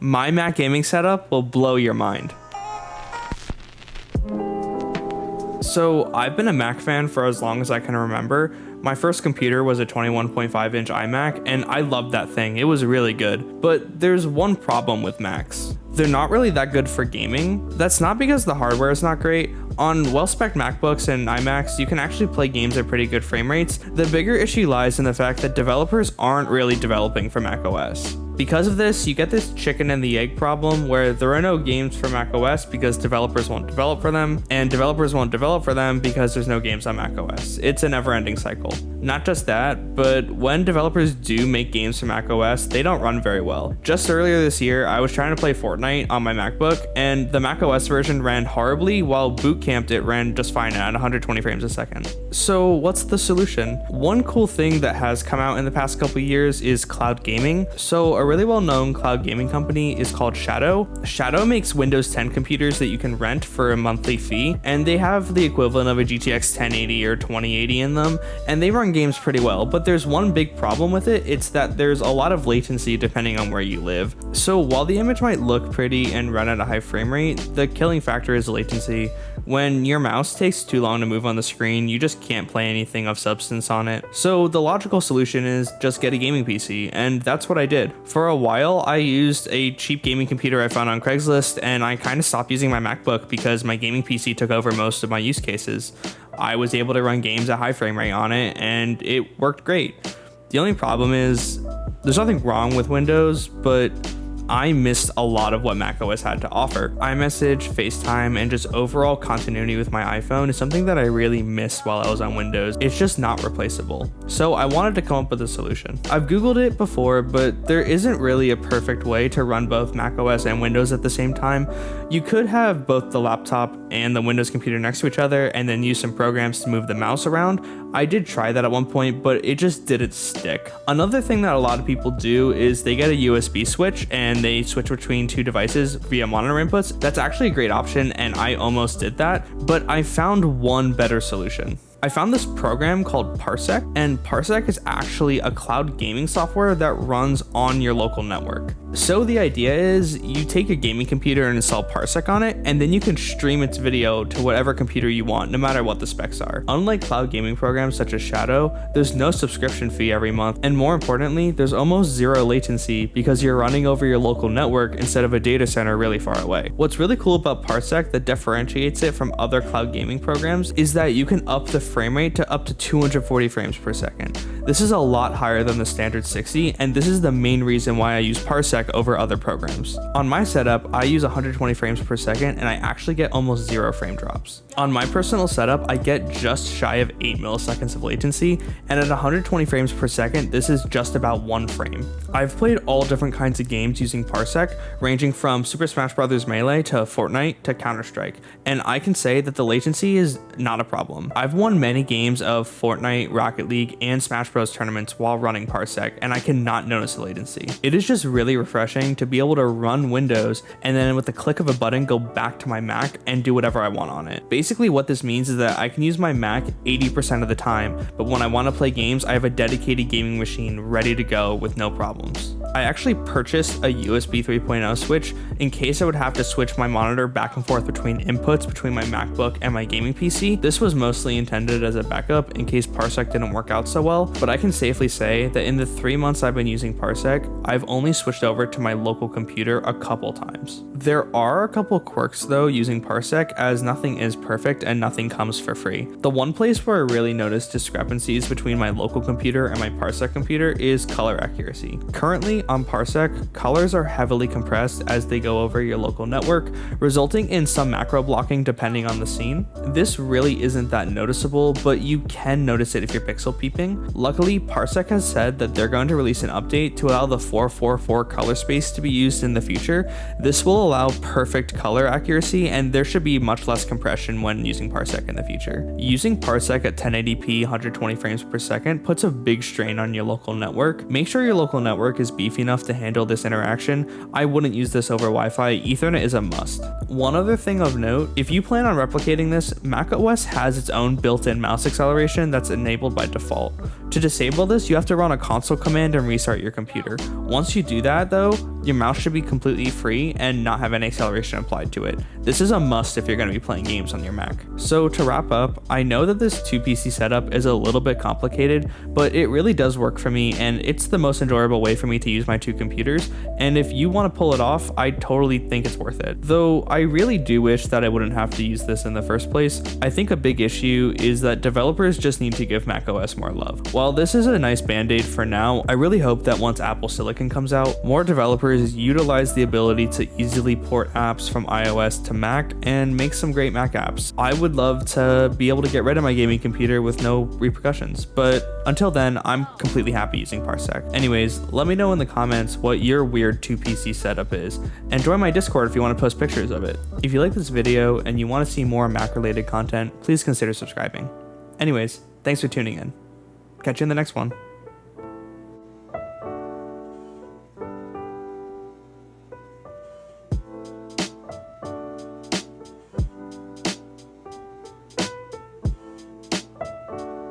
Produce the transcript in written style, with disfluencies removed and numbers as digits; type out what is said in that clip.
My Mac gaming setup will blow your mind. So I've been a Mac fan for as long as I can remember. My first computer was a 21.5 inch iMac, and I loved that thing. It was really good. But there's one problem with Macs. They're not really that good for gaming. That's not because the hardware is not great. On well-spec'd MacBooks and iMacs, you can actually play games at pretty good frame rates. The bigger issue lies in the fact that developers aren't really developing for macOS. Because of this, you get this chicken and the egg problem where there are no games for macOS because developers won't develop for them, and developers won't develop for them because there's no games on macOS. It's a never-ending cycle. Not just that, but when developers do make games for macOS, they don't run very well. Just earlier this year, I was trying to play Fortnite on my MacBook, and the macOS version ran horribly, while boot camped it ran just fine at 120 frames a second. So what's the solution? One cool thing that has come out in the past couple years is cloud gaming. So a really well-known cloud gaming company is called Shadow. Shadow makes Windows 10 computers that you can rent for a monthly fee, and they have the equivalent of a GTX 1080 or 2080 in them, and they run games pretty well. But there's one big problem with it. It's that there's a lot of latency depending on where you live. So while the image might look pretty and run at a high frame rate, the killing factor is latency. When your mouse takes too long to move on the screen, you just can't play anything of substance on it. So the logical solution is just get a gaming PC, and that's what I did. For a while, I used a cheap gaming computer I found on Craigslist, and I kind of stopped using my MacBook because my gaming PC took over most of my use cases. I was able to run games at high frame rate on it, and it worked great. The only problem is, there's nothing wrong with Windows, but I missed a lot of what macOS had to offer. iMessage, FaceTime, and just overall continuity with my iPhone is something that I really missed while I was on Windows. It's just not replaceable. So I wanted to come up with a solution. I've Googled it before, but there isn't really a perfect way to run both macOS and Windows at the same time. You could have both the laptop and the Windows computer next to each other and then use some programs to move the mouse around. I did try that at one point, but it just didn't stick. Another thing that a lot of people do is they get a USB switch and they switch between two devices via monitor inputs. That's actually a great option, and I almost did that, but I found one better solution. I found this program called Parsec, and Parsec is actually a cloud gaming software that runs on your local network. So the idea is you take a gaming computer and install Parsec on it, and then you can stream its video to whatever computer you want, no matter what the specs are. Unlike cloud gaming programs such as Shadow, there's no subscription fee every month, and more importantly, there's almost zero latency because you're running over your local network instead of a data center really far away. What's really cool about Parsec that differentiates it from other cloud gaming programs is that you can up the frame rate to up to 240 frames per second. This is a lot higher than the standard 60, and this is the main reason why I use Parsec over other programs. On my setup, I use 120 frames per second, and I actually get almost zero frame drops. On my personal setup, I get just shy of 8 milliseconds of latency, and at 120 frames per second, this is just about 1 frame. I've played all different kinds of games using Parsec, ranging from Super Smash Bros. Melee to Fortnite to Counter-Strike, and I can say that the latency is not a problem. I've won many games of Fortnite, Rocket League, and Smash Bros. Tournaments while running Parsec, and I cannot notice the latency. It is just really refreshing to be able to run Windows and then with the click of a button go back to my Mac and do whatever I want on it. Basically what this means is that I can use my Mac 80% of the time, but when I want to play games, I have a dedicated gaming machine ready to go with no problems. I actually purchased a USB 3.0 switch in case I would have to switch my monitor back and forth between inputs between my MacBook and my gaming PC. This was mostly intended as a backup in case Parsec didn't work out so well, but I can safely say that in the 3 months I've been using Parsec, I've only switched over to my local computer a couple times. There are a couple quirks though using Parsec, as nothing is perfect and nothing comes for free. The one place where I really noticed discrepancies between my local computer and my Parsec computer is color accuracy. Currently on Parsec, colors are heavily compressed as they go over your local network, resulting in some macro blocking depending on the scene. This really isn't that noticeable, but you can notice it if you're pixel peeping. Luckily, Parsec has said that they're going to release an update to allow the 444 color space to be used in the future. This will allow perfect color accuracy, and there should be much less compression when using Parsec in the future. Using Parsec at 1080p 120 frames per second puts a big strain on your local network. Make sure your local network is beefy enough to handle this interaction. I wouldn't use this over Wi-Fi. Ethernet is a must. One other thing of note, if you plan on replicating this, macOS has its own built-in mouse acceleration that's enabled by default. To disable this, you have to run a console command and restart your computer. Once you do that though, Your mouse should be completely free and not have any acceleration applied to it. This is a must if you're going to be playing games on your Mac. So to wrap up, I know that this 2 PC setup is a little bit complicated, but it really does work for me, and it's the most enjoyable way for me to use my 2 computers, and if you want to pull it off, I totally think it's worth it. Though I really do wish that I wouldn't have to use this in the first place. I think a big issue is that developers just need to give macOS more love. While this is a nice band-aid for now, I really hope that once Apple Silicon comes out, more developers utilize the ability to easily port apps from iOS to Mac and make some great Mac apps. I would love to be able to get rid of my gaming computer with no repercussions, but until then, I'm completely happy using Parsec. Anyways, let me know in the comments what your weird 2 PC setup is, and join my Discord if you want to post pictures of it. If you like this video and you want to see more Mac related content, please consider subscribing. Anyways, thanks for tuning in. Catch you in the next one.